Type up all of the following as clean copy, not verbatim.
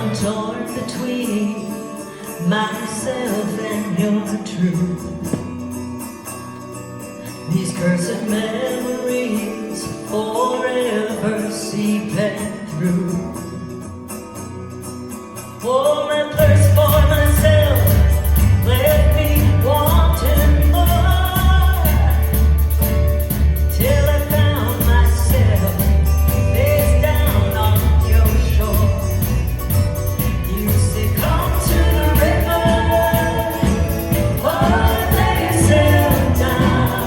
I'm torn between myself and your truth. These cursed memories forever seeping through. Oh, my thirst for myself left me wanting more, till I found myself face down on your shore. You say, come to the river, oh, lay yourself down,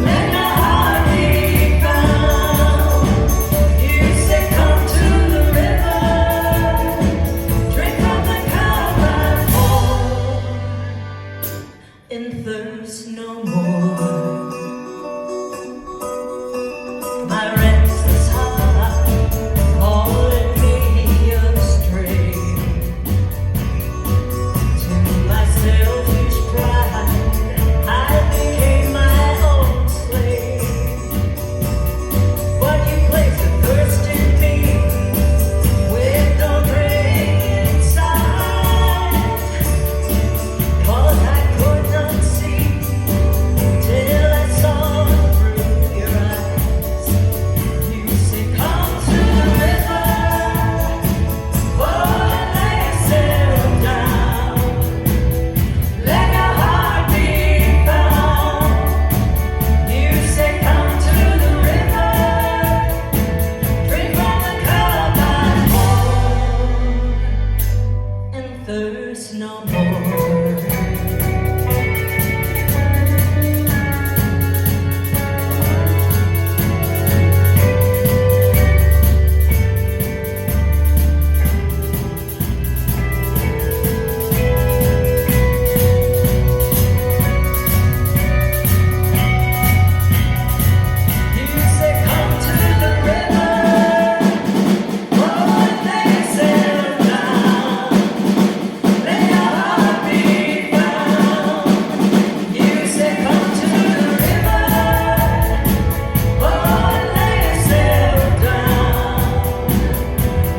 let your heart be found. You say, come to the river, drink from the cup I pour, and thirst no more. My restless heart calling me astray, to my selfish pride I became my own slave. But you placed a thirst in me with no drink inside, 'cause I could not see till I saw through your eyes. You say, come to the river, oh, and lay yourself down, let your heart be found. You say, come to the river, drink from the cup I pour, and thirst no more. You say, come to the river, oh, and lay yourself down, let your heart be found. You say, come to the river, oh, and lay yourself down,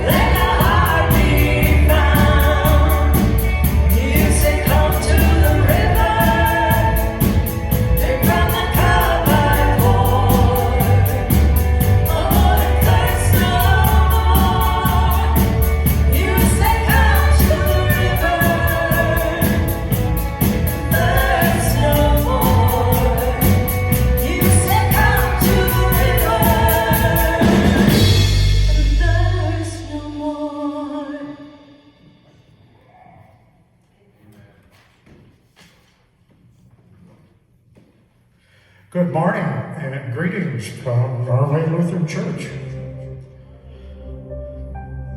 let your heart be found. You say, come to the river, drink from the cup I pour, oh, and thirst no more. You say, come to the river, thirst no more. You say, come to the river, thirst no more. Good morning and greetings from Norway Lutheran Church.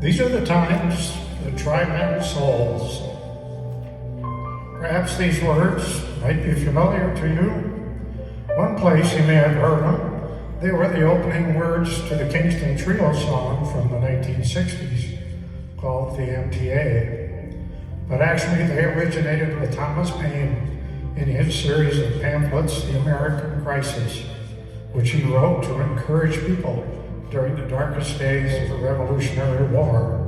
These are the times that try men's souls. Perhaps these words might be familiar to you. One place you may have heard them. They were the opening words to the Kingston Trio song from the 1960s called the MTA. But actually they originated with Thomas Paine in his series of pamphlets, The American Crisis, which he wrote to encourage people during the darkest days of the Revolutionary War.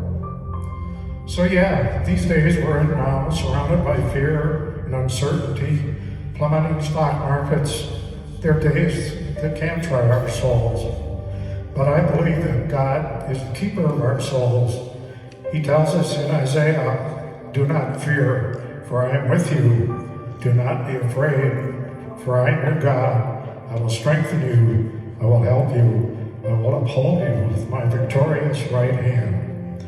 So yeah, these days we're now surrounded by fear and uncertainty, plummeting stock markets. They're days that can try our souls. But I believe that God is the keeper of our souls. He tells us in Isaiah, do not fear, for I am with you. Do not be afraid, for I am your God. I will strengthen you. I will help you. I will uphold you with my victorious right hand.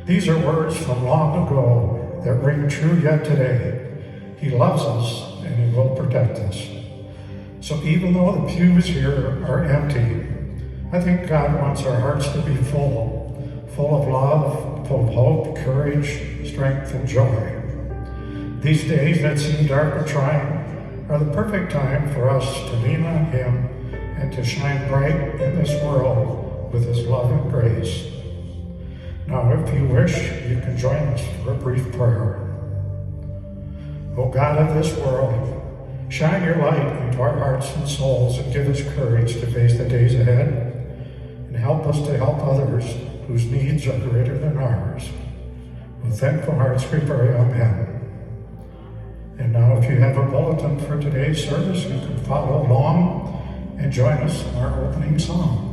These are words from long ago that ring true yet today. He loves us and he will protect us. So even though the pews here are empty, I think God wants our hearts to be full of love, full of hope, courage, strength, and joy. These days that seem dark or trying are the perfect time for us to lean on Him and to shine bright in this world with His love and grace. Now, if you wish, you can join us for a brief prayer. O God of this world, shine your light into our hearts and souls and give us courage to face the days ahead, and help us to help others whose needs needs are greater than ours. With thankful hearts we pray, Amen. And now if you have a bulletin for today's service, you can follow along and join us in our opening song.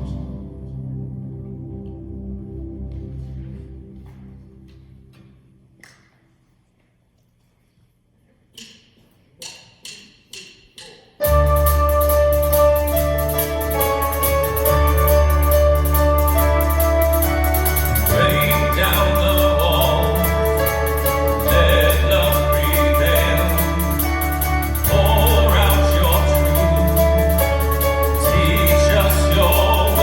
Pour out your truth, teach us your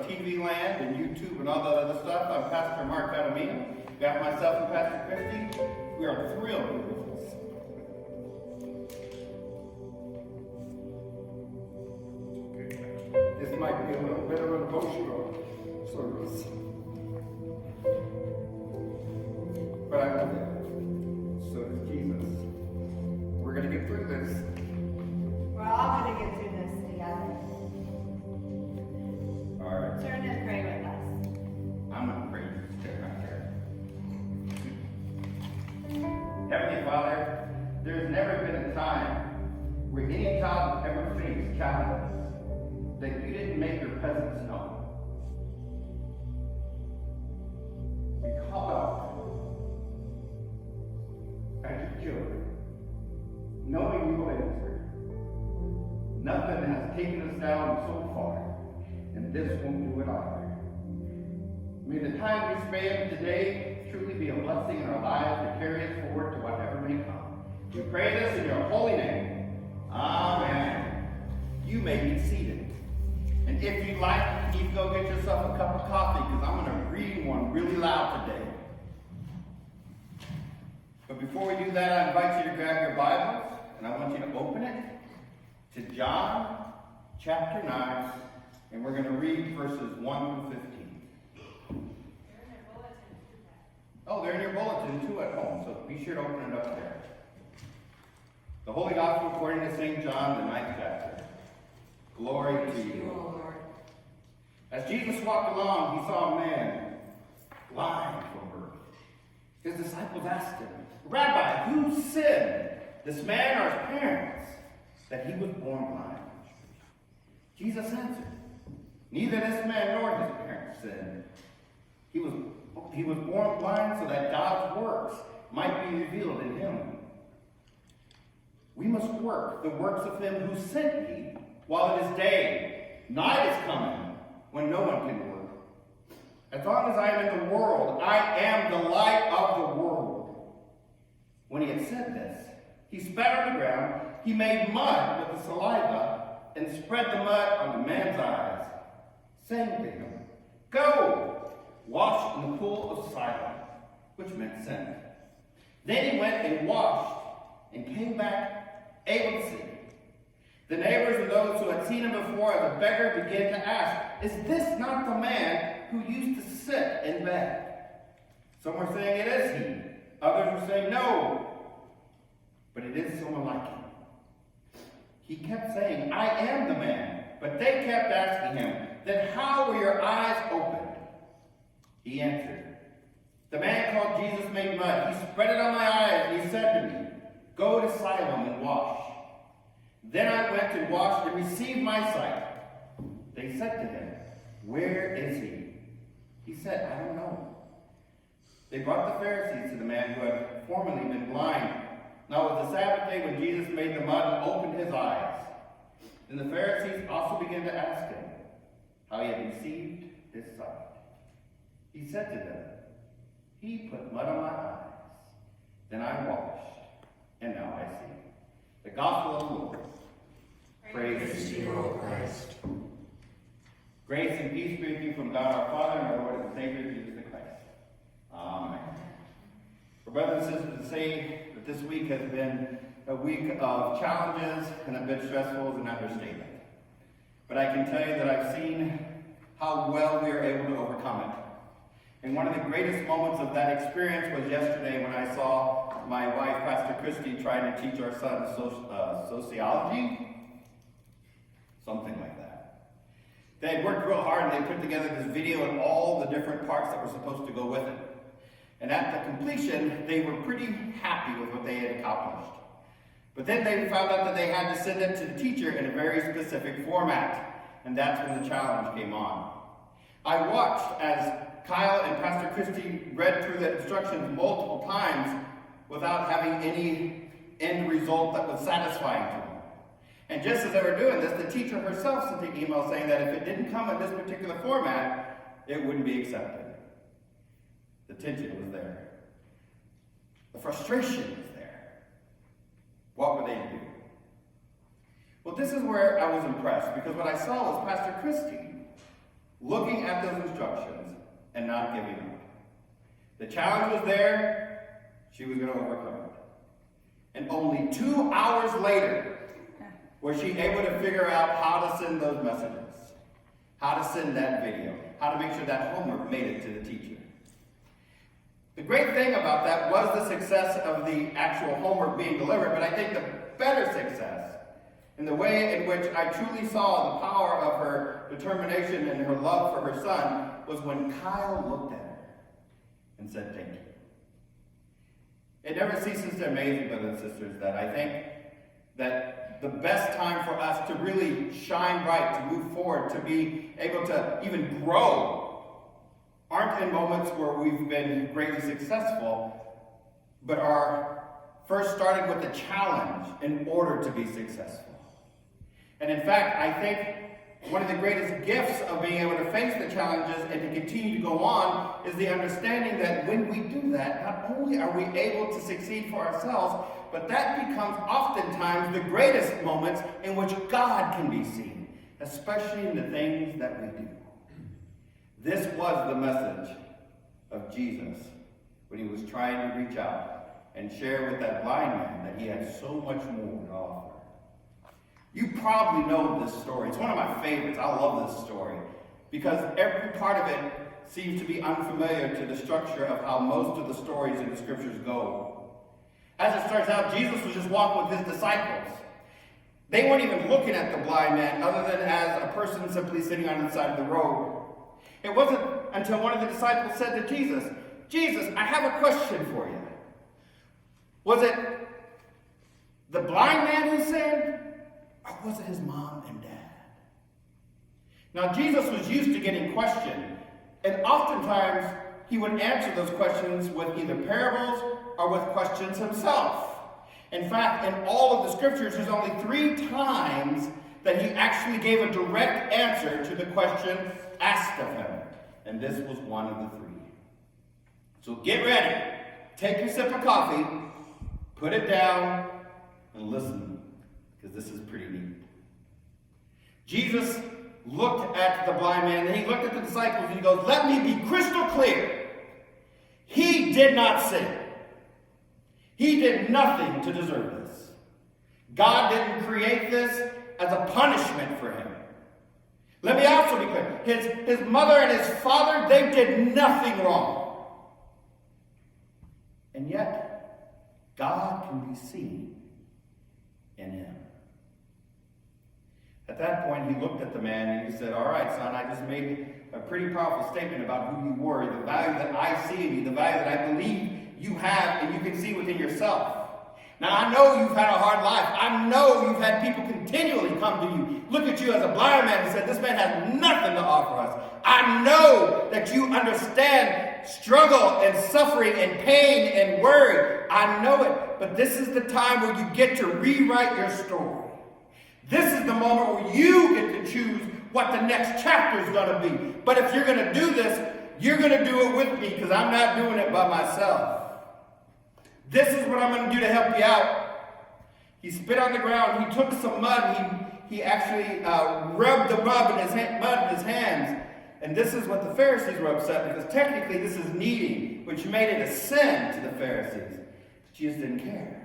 of TV land and YouTube and all that other stuff. I'm Pastor Mark Adamino. Got myself and Pastor Christy. We are thrilled to be with us. This might be a little bit of an emotional service. But I love it. So does Jesus. We're going to get through this. We're all going to get through this together. All right. Turn and pray with us. I'm going to pray. Stay right there. Heavenly Father, there's never been a time where any child has ever faced challenges that you didn't make your presence known. We call out as your children, knowing you will answer. Nothing has taken us down so far, and this won't do it either. May the time we spend today truly be a blessing in our lives to carry us forward to whatever may come. We pray this in your holy name. Amen. You may be seated. And if you'd like, you can go get yourself a cup of coffee because I'm going to read one really loud today. But before we do that, I invite you to grab your Bibles, and I want you to open it to John chapter 9, and we're going to read verses 1 through 15. Oh, they're in your bulletin too at home, so be sure to open it up there. The Holy Gospel according to St. John, the 9th chapter. Glory to you, O Lord. As Jesus walked along, he saw a man blind from birth. His disciples asked him, Rabbi, who sinned, this man or his parents, that he was born blind? Jesus answered, neither this man nor his parents sinned. He was born blind so that God's works might be revealed in him. We must work the works of him who sent me while it is day. Night is coming when no one can work. As long as I am in the world, I am the light of the world. When he had said this, he spat on the ground, he made mud with the saliva, and spread the mud on the man's eyes, saying to him, go, wash in the pool of Siloam, which meant sent. Then he went and washed, and came back able to see. The neighbors and those who had seen him before as a beggar began to ask, is this not the man who used to sit and beg? Some were saying, it is he. Others were saying, no, but it is someone like him. He kept saying, I am the man. But they kept asking him, then how were your eyes opened? He answered, the man called Jesus made mud. He spread it on my eyes, and he said to me, go to Siloam and wash. Then I went and washed and received my sight. They said to him, where is he? He said, I don't know. They brought the Pharisees to the man who had formerly been blind. Now it was the Sabbath day when Jesus made the mud and opened his eyes. Then the Pharisees also began to ask him how he had received his sight. He said to them, he put mud on my eyes. Then I washed, and now I see. The Gospel of the Lord. Praise to you, O Christ. Grace and peace be with you from God our Father and our Lord and Savior, Jesus Christ. Amen. For brothers and sisters, to say that this week has been a week of challenges and a bit stressful is an understatement. But I can tell you that I've seen how well we are able to overcome it. And one of the greatest moments of that experience was yesterday when I saw my wife, Pastor Christy, trying to teach our son sociology. Something like that. They had worked real hard and they put together this video and all the different parts that were supposed to go with it. And at the completion, they were pretty happy with what they had accomplished. But then they found out that they had to send it to the teacher in a very specific format. And that's when the challenge came on. I watched as Kyle and Pastor Christy read through the instructions multiple times without having any end result that was satisfying to them. And just as they were doing this, the teacher herself sent an email saying that if it didn't come in this particular format, it wouldn't be accepted. The tension was there. The frustration was there. What were they to do? Well, this is where I was impressed, because what I saw was Pastor Christy looking at those instructions and not giving up. The challenge was there, she was going to overcome it. And only 2 hours later was she able to figure out how to send those messages, how to send that video, how to make sure that homework made it to the teacher. The great thing about that was the success of the actual homework being delivered, but I think the better success, in the way in which I truly saw the power of her determination and her love for her son, was when Kyle looked at her and said, "Thank you." It never ceases to amaze me, brothers and sisters, that I think that the best time for us to really shine bright, to move forward, to be able to even grow, aren't in moments where we've been greatly successful, but are first started with a challenge in order to be successful. And in fact, I think one of the greatest gifts of being able to face the challenges and to continue to go on is the understanding that when we do that, not only are we able to succeed for ourselves, but that becomes oftentimes the greatest moments in which God can be seen, especially in the things that we do. This was the message of Jesus when he was trying to reach out and share with that blind man that he had so much more to offer. You probably know this story. It's one of my favorites. I love this story because every part of it seems to be unfamiliar to the structure of how most of the stories in the scriptures go. As it starts out, Jesus was just walking with his disciples. They weren't even looking at the blind man other than as a person simply sitting on the side of the road. It wasn't until one of the disciples said to Jesus, "Jesus, I have a question for you. Was it the blind man who sinned, or was it his mom and dad?" Now, Jesus was used to getting questioned, and oftentimes he would answer those questions with either parables or with questions himself. In fact, in all of the scriptures, there's only 3 times that he actually gave a direct answer to the question asked of him. And this was one of the 3. So get ready. Take your sip of coffee, put it down, and listen, because this is pretty neat. Jesus looked at the blind man, and he looked at the disciples, and he goes, "Let me be crystal clear. He did not sin. He did nothing to deserve this. God didn't create this as a punishment for him. Let me also be clear. His mother and his father, they did nothing wrong. And yet, God can be seen in him." At that point, he looked at the man and he said, "All right, son, I just made a pretty powerful statement about who you were, the value that I see in you, the value that I believe you have and you can see within yourself. Now, I know you've had a hard life. I know you've had people continually come to you, look at you as a blind man and say, 'This man has nothing to offer us.' I know that you understand struggle and suffering and pain and worry. I know it. But this is the time where you get to rewrite your story. This is the moment where you get to choose what the next chapter is going to be. But if you're going to do this, you're going to do it with me because I'm not doing it by myself. This is what I'm going to do to help you out." He spit on the ground. He took some mud. He actually rubbed the mud in his hands. And this is what the Pharisees were upset because technically this is kneading, which made it a sin to the Pharisees. Jesus didn't care.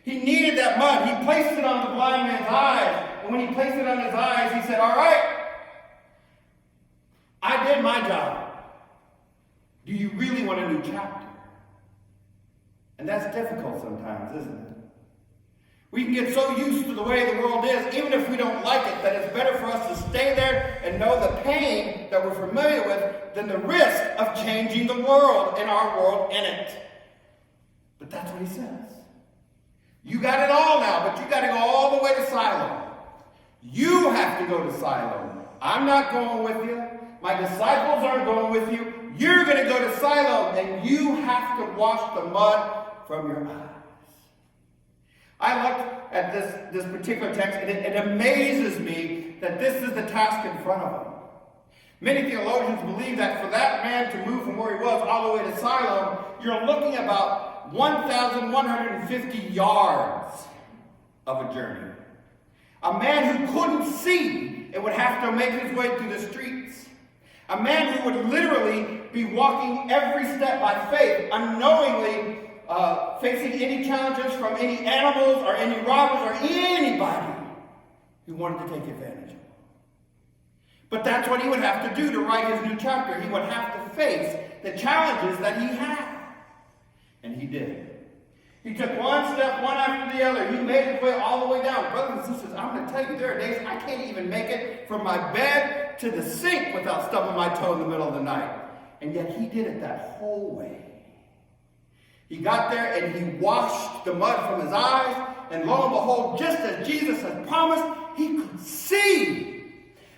He kneaded that mud. He placed it on the blind man's eyes. And when he placed it on his eyes, he said, "All right, I did my job. Do you really want a new chapter?" And that's difficult sometimes, isn't it? We can get so used to the way the world is, even if we don't like it, that it's better for us to stay there and know the pain that we're familiar with than the risk of changing the world and our world in it. But that's what he says. You got it all now, but you got to go all the way to Siloam. You have to go to Siloam. I'm not going with you. My disciples aren't going with you. You're going to go to Siloam, and you have to wash the mud from your eyes. I looked at this particular text, and it amazes me that this is the task in front of him. Many theologians believe that for that man to move from where he was all the way to Siloam, you're looking about 1,150 yards of a journey. A man who couldn't see and would have to make his way through the streets. A man who would literally be walking every step by faith, unknowingly facing any challenges from any animals or any robbers or anybody who wanted to take advantage of him. But that's what he would have to do to write his new chapter. He would have to face the challenges that he had. And he did. He took one step, one after the other. He made his way all the way down. Brothers and sisters, I'm going to tell you, there are days I can't even make it from my bed to the sink without stubbing my toe in the middle of the night. And yet he did it that whole way. He got there and he washed the mud from his eyes. And lo and behold, just as Jesus had promised, he could see.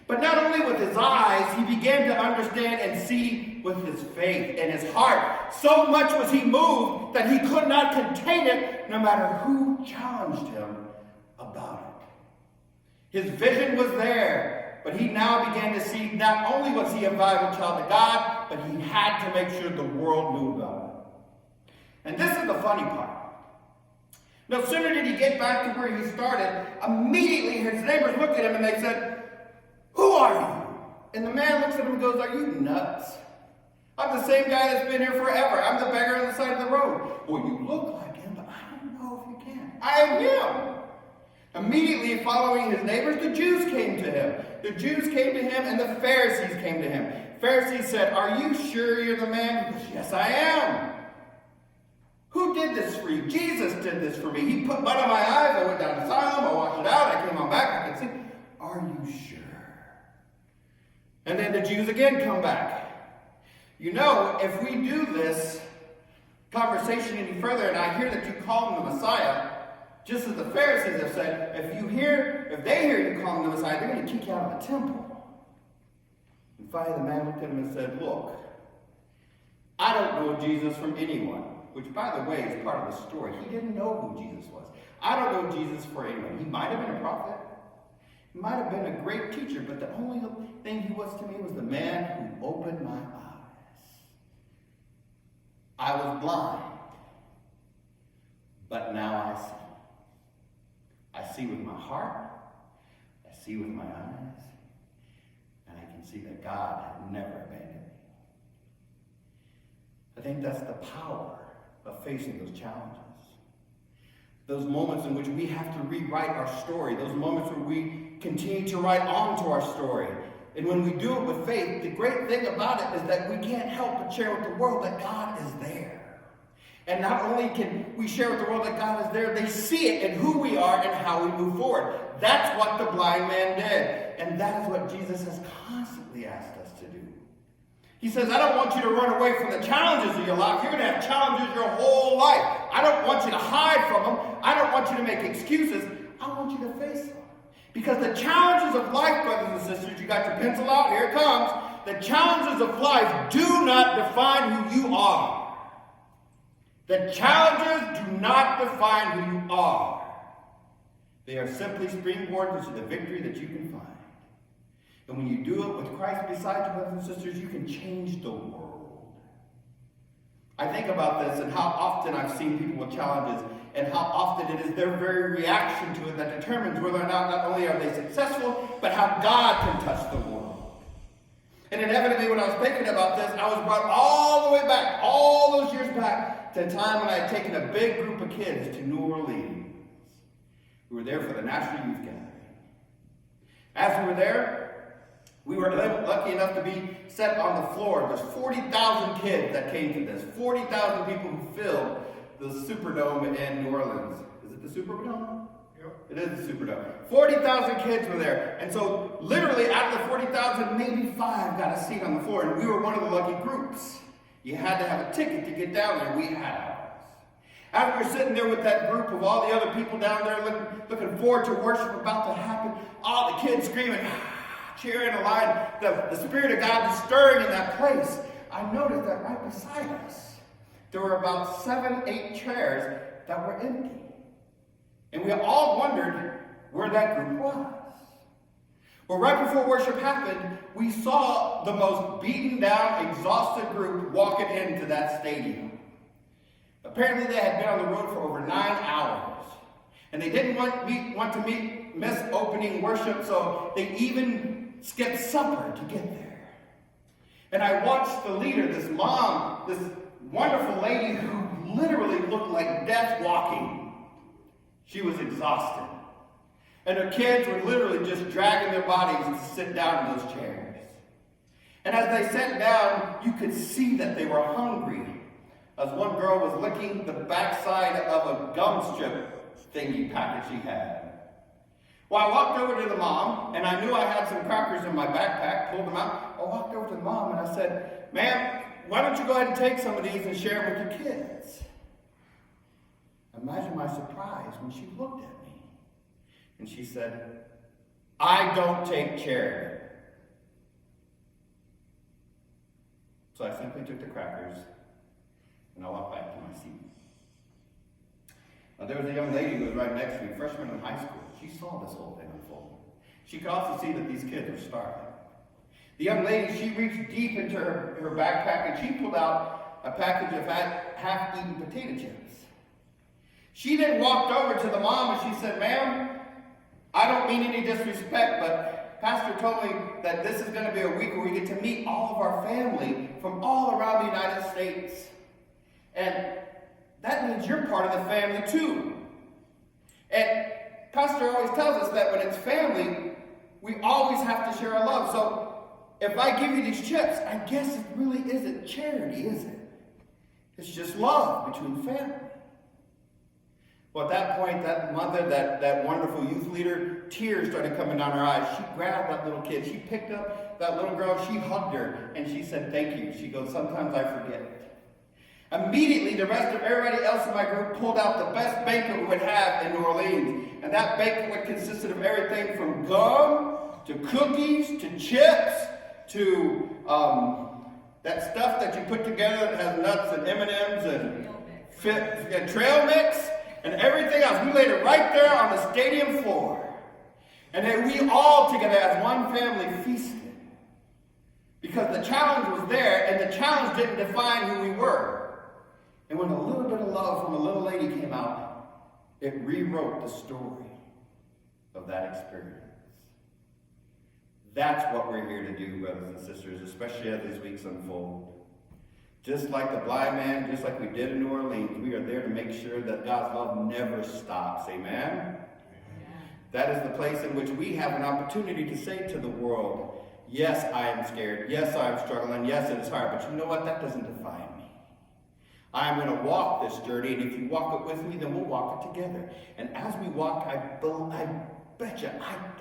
But not only with his eyes, he began to understand and see with his faith and his heart. So much was he moved that he could not contain it, no matter who challenged him about it. His vision was there, but he now began to see not only was he a valuable child of God, but he had to make sure the world knew about it. And this is the funny part. No sooner did he get back to where he started, immediately his neighbors looked at him and they said, "Who are you?" And the man looks at him and goes, "Are you nuts? I'm the same guy that's been here forever. I'm the beggar on the side of the road." "Well, you look like him, but I don't know if you can." "I am him." Immediately following his neighbors, the Jews came to him. The Jews came to him and the Pharisees came to him. Pharisees said, "Are you sure you're the man?" He goes, "Yes, I am." "Who did this for you?" "Jesus did this for me. He put mud on my eyes. I went down to Siloam. I washed it out. I came on back. I could see." "Are you sure?" And then the Jews again come back. "You know, if we do this conversation any further, and I hear that you call him the Messiah, just as the Pharisees have said, if they hear you call him the Messiah, they're going to kick you out of the temple." And finally the man looked at him and said, "Look, I don't know Jesus from anyone," which, by the way, is part of the story. He didn't know who Jesus was. "I don't know Jesus for anyone. He might have been a prophet. He might have been a great teacher, but the only thing he was to me was the man who opened my eyes. I was blind, but now I see. I see with my heart, I see with my eyes, and I can see that God had never abandoned me." I think that's the power of facing those challenges. Those moments in which we have to rewrite our story. Those moments where we continue to write on to our story. And when we do it with faith, the great thing about it is that we can't help but share with the world that God is there. And not only can we share with the world that God is there, they see it in who we are and how we move forward. That's what the blind man did. And that is what Jesus has constantly asked us to do. He says, "I don't want you to run away from the challenges of your life. You're going to have challenges your whole life. I don't want you to hide from them. I don't want you to make excuses. I want you to face them. Because the challenges of life, brothers and sisters," you got your pencil out, here it comes. "The challenges of life do not define who you are. The challenges do not define who you are. They are simply springboards into the victory that you can find. And when you do it with Christ beside you, brothers and sisters, you can change the world." I think about this and how often I've seen people with challenges and how often it is their very reaction to it that determines whether or not only are they successful, but how God can touch the world. And inevitably, when I was thinking about this, I was brought all the way back, all those years back, to a time when I had taken a big group of kids to New Orleans. We were there for the National Youth Gathering. As we were there, we were lucky enough to be set on the floor. There's 40,000 kids that came to this. 40,000 people who filled the Superdome in New Orleans. Is it the Superdome? Yep. It is the Superdome. 40,000 kids were there. And so literally out of the 40,000, maybe 5 got a seat on the floor. And we were one of the lucky groups. You had to have a ticket to get down there. We had ours. As we were sitting there with that group of all the other people down there looking forward to worship about to happen, all the kids screaming, cheering aloud, the Spirit of God is stirring in that place. I noticed that right beside us, there were about 7, 8 chairs that were empty. And we all wondered where that group was. Well, right before worship happened, we saw the most beaten down, exhausted group walking into that stadium. Apparently they had been on the road for over 9 hours. And they didn't want to miss opening worship, so they even skipped supper to get there. And I watched the leader, this mom, this wonderful lady who literally looked like death walking. She was exhausted. And her kids were literally just dragging their bodies to sit down in those chairs. And as they sat down, you could see that they were hungry. As one girl was licking the backside of a gum strip thingy package she had. Well, I walked over to the mom, and I knew I had some crackers in my backpack, pulled them out. I walked over to the mom, and I said, "Ma'am, why don't you go ahead and take some of these and share them with your kids?" Imagine my surprise when she looked at me. And she said, "I don't take charity." So I simply took the crackers, and I walked back to my seat. Now, there was a young lady who was right next to me, freshman in high school. She saw this whole thing unfold. She could also see that these kids were starving. The young lady, she reached deep into her backpack and she pulled out a package of half-eaten potato chips. She then walked over to the mom and she said, "Ma'am, I don't mean any disrespect, but Pastor told me that this is going to be a week where we get to meet all of our family from all around the United States. And that means you're part of the family too. And Pastor always tells us that when it's family, we always have to share our love. So if I give you these chips, I guess it really isn't charity, is it? It's just love between family." Well, at that point, that mother, that wonderful youth leader, tears started coming down her eyes. She grabbed that little kid. She picked up that little girl. She hugged her, and she said, "Thank you." She goes, "Sometimes I forget." Immediately, the rest of everybody else in my group pulled out the best banquet we would have in New Orleans. And that banquet consisted of everything from gum, to cookies, to chips, to that stuff that you put together that has nuts and M&Ms and trail mix, and everything else. We laid it right there on the stadium floor. And then we all together as one family feasted. Because the challenge was there, and the challenge didn't define who we were. And when a little bit of love from a little lady came out, it rewrote the story of that experience. That's what we're here to do, brothers and sisters, especially as these weeks unfold. Just like the blind man, just like we did in New Orleans, we are there to make sure that God's love never stops. Amen? That is the place in which we have an opportunity to say to the world, "Yes, I am scared. Yes, I am struggling. Yes, it is hard. But you know what? That doesn't define me. I am going to walk this journey, and if you walk it with me, then we'll walk it together." And as we walk, I bet you,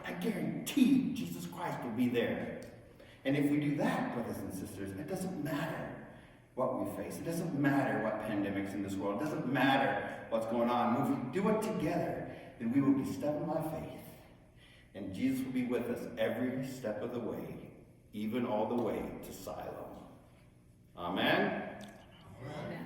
I guarantee Jesus Christ will be there. And if we do that, brothers and sisters, it doesn't matter what we face. It doesn't matter what pandemics in this world. It doesn't matter what's going on. If we do it together, then we will be stepping by faith. And Jesus will be with us every step of the way, even all the way to Siloam. Amen? Amen.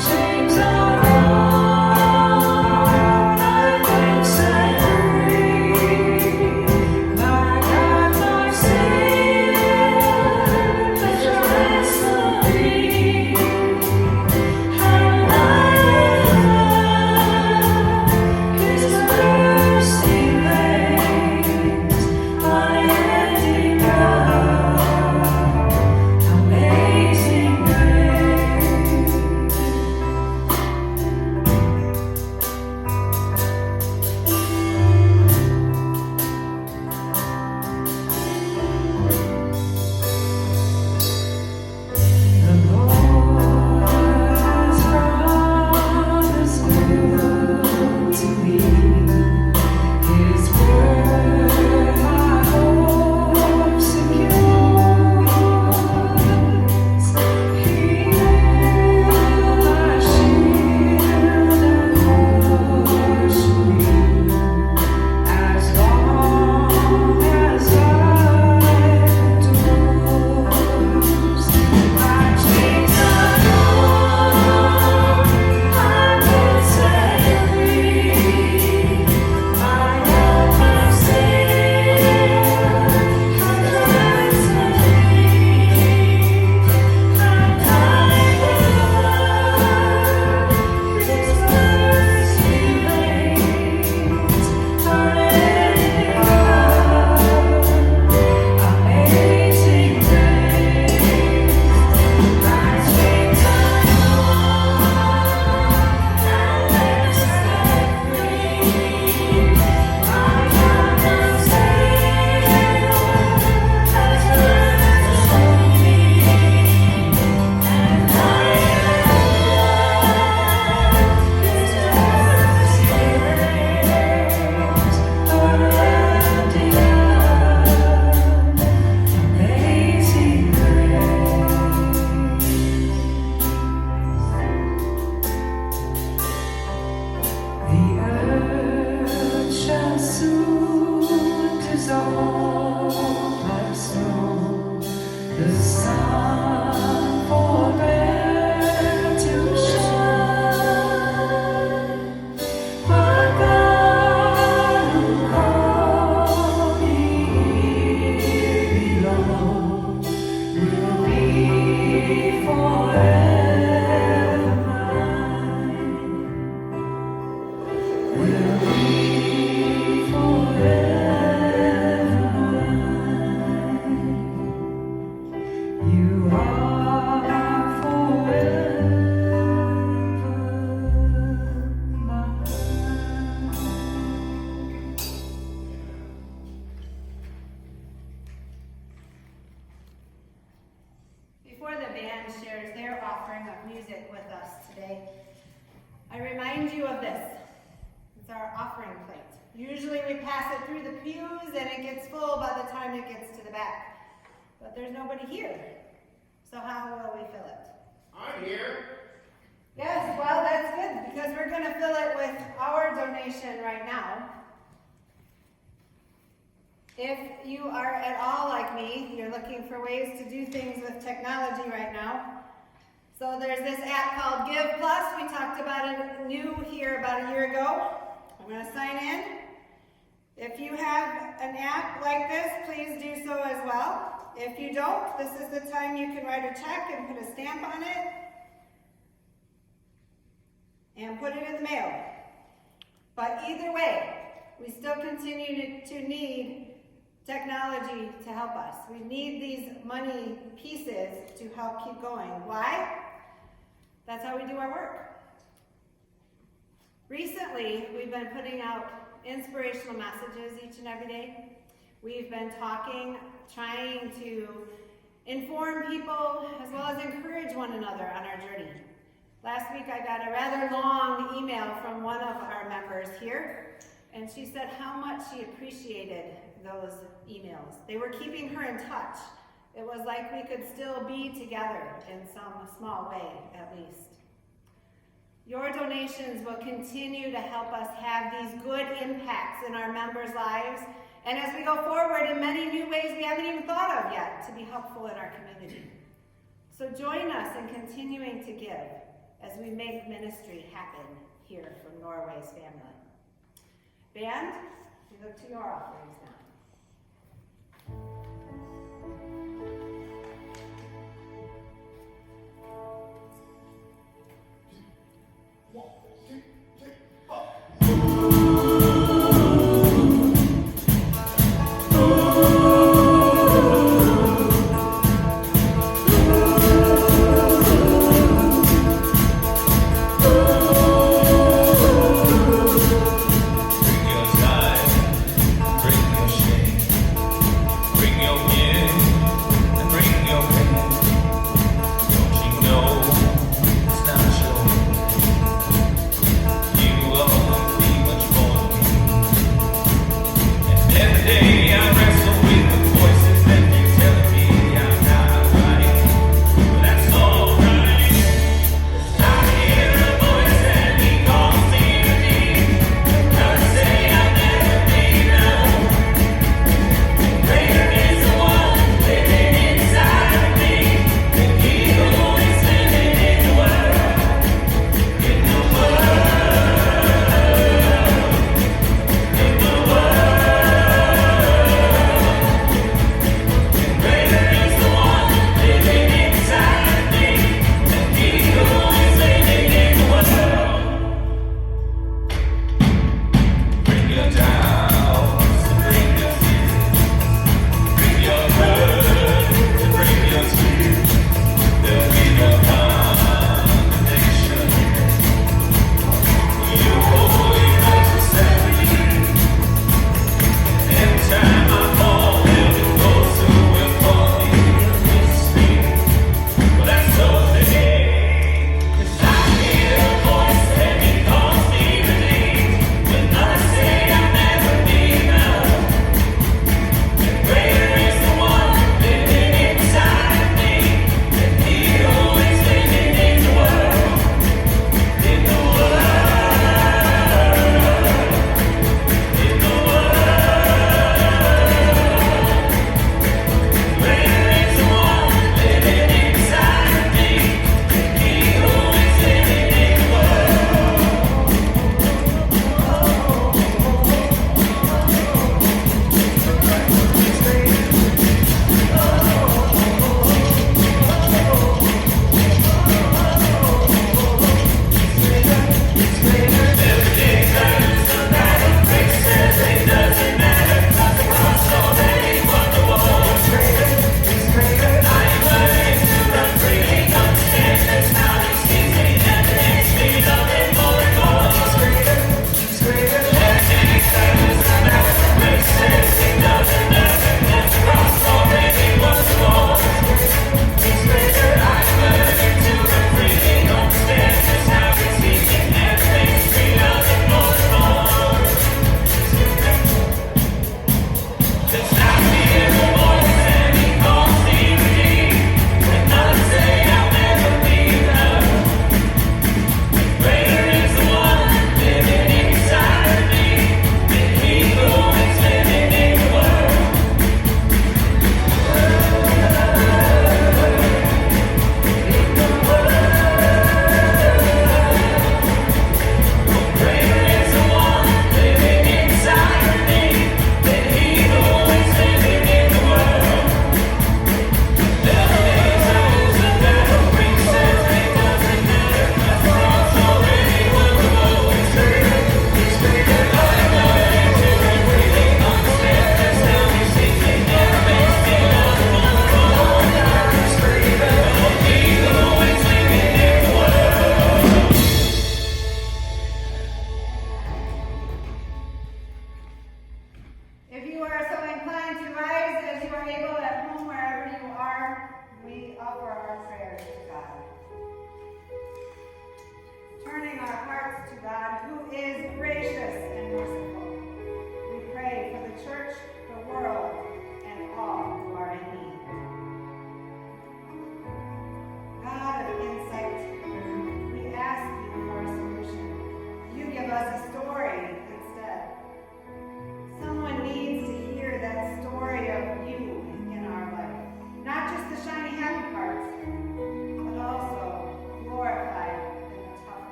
chains are gone, I've been set free. My God, my Savior, has ransomed me. And I love His mercy reigns, unending love, amazing grace. The Lord has promised good to me. His word my hope secures. He will my shield and push me as long as life endures. My chains are gone, I've been set free. My God, my Savior, has ransomed me. And I love His mercy reigns, unending love, amazing grace. My chains are gone, I've been set free. My God, my Savior, has ransomed me. And I love His mercy reigns, unending love, amazing grace. The earth shall soon dissolve like snow. The sun forbear to shine. But God who called me here below will be forever mine. Will be forever mine. You are forever mine. Before the band shares their offering of music with us today, I remind you of this. It's our offering plate. Usually we pass it through the pews and it gets full by the time it gets to the back. But there's nobody here. So how will we fill it? I'm here. Yes, well, that's good because we're going to fill it with our donation right now. If you are at all like me, you're looking for ways to do things with technology right now. So there's this app called Give Plus. We talked about it new here about a year ago. I'm going to sign in. If you have an app like this, please do so as well. If you don't, this is the time you can write a check and put a stamp on it and put it in the mail. But either way, we still continue to need technology to help us. We need these money pieces to help keep going. Why? That's how we do our work. Recently, we've been putting out inspirational messages each and every day. We've been talking, trying to inform people as well as encourage one another on our journey. Last week I got a rather long email from one of our members here, and she said how much she appreciated those emails. They were keeping her in touch. It was like we could still be together in some small way, at least. Your donations will continue to help us have these good impacts in our members' lives, and as we go forward in many new ways we haven't even thought of yet to be helpful in our community. So join us in continuing to give. as we make ministry happen here from Norway's family. Band, we look to your offerings now. Bring your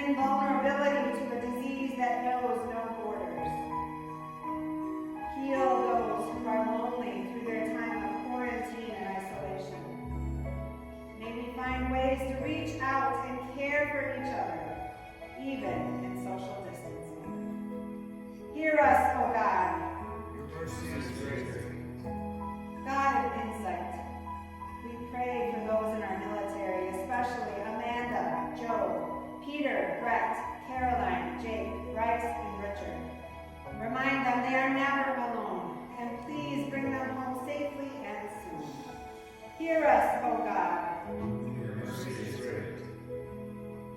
invulnerability to a disease that knows no borders. Heal those who are lonely through their time of quarantine and isolation. May we find ways to reach out and care for each other, even in social distancing. Hear us, O God. Your mercy is greater. God of insight, we pray for those in our military, especially Amanda, Joe, Peter, Brett, Caroline, Jake, Bryce, and Richard. Remind them they are never alone, and please bring them home safely and soon. Hear us, O God. Your mercy is great.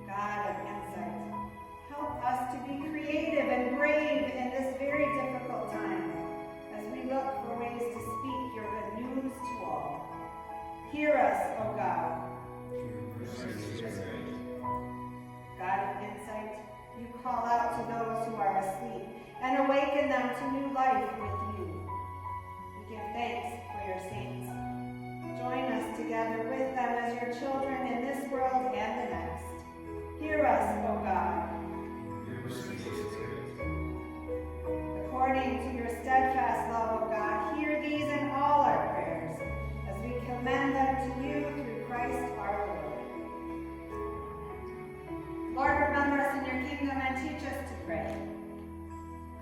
God of insight, help us to be creative and brave in this very difficult time as we look for ways to speak your good news to all. Hear us, O God. Your mercy is great. God of insight, you call out to those who are asleep and awaken them to new life with you. We give thanks for your saints. Join us together with them as your children in this world and the next. Hear us, O God. Your mercy is great. According to your steadfast love, O God, hear these and all our prayers as we commend them to you through Christ our Lord. Lord, remember us in your kingdom and teach us to pray.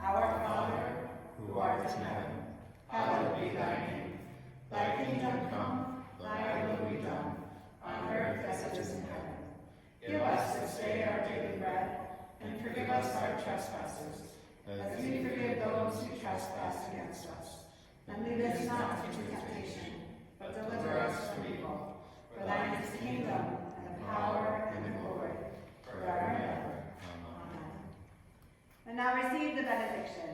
Our Father, Who art in heaven, hallowed be thy name. Thy kingdom come, thy will be done, on earth as it is in heaven. Give us this day our daily bread, and forgive us our trespasses, as we forgive those who trespass against us. And lead us not into temptation, but deliver us from evil. For thine is the kingdom, and the power, and the glory, forever and ever. Amen. And now receive the benediction.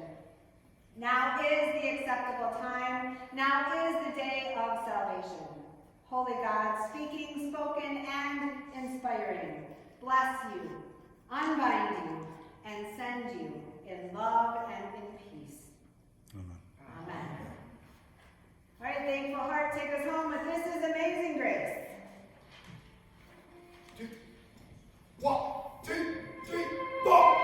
Now is the acceptable time. Now is the day of salvation. Holy God, speaking, spoken, and inspiring, bless you, unbind you, and send you in love and in peace. Amen. All right, thankful heart, take us home with This Is Amazing Grace. 1, 2, 3, 4.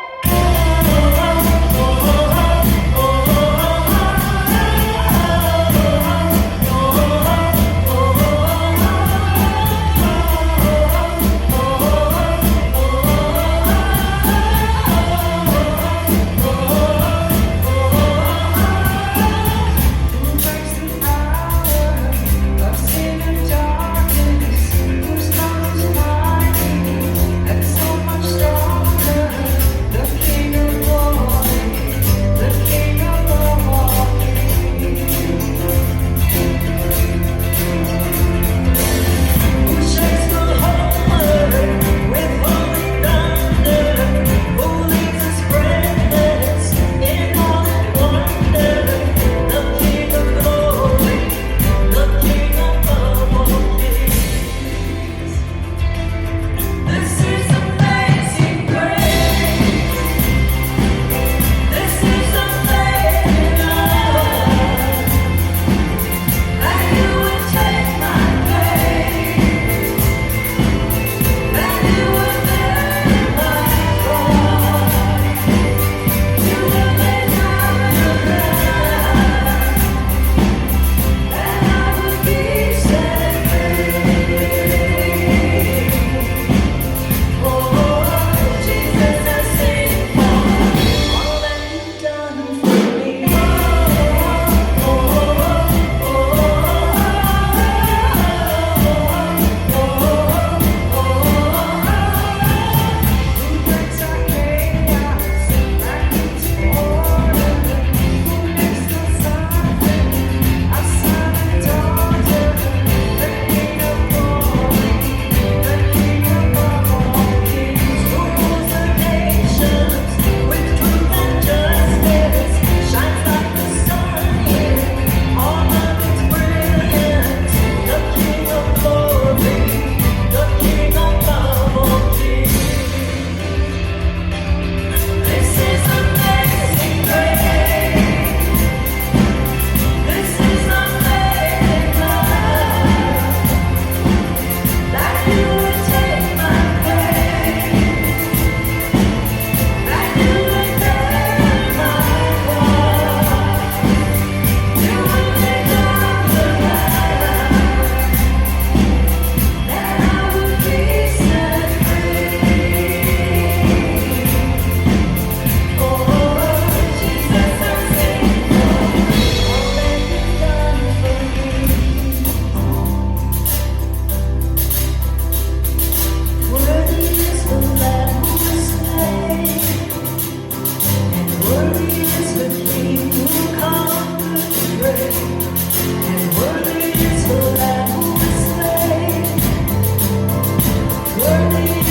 Of sin and darkness. worthy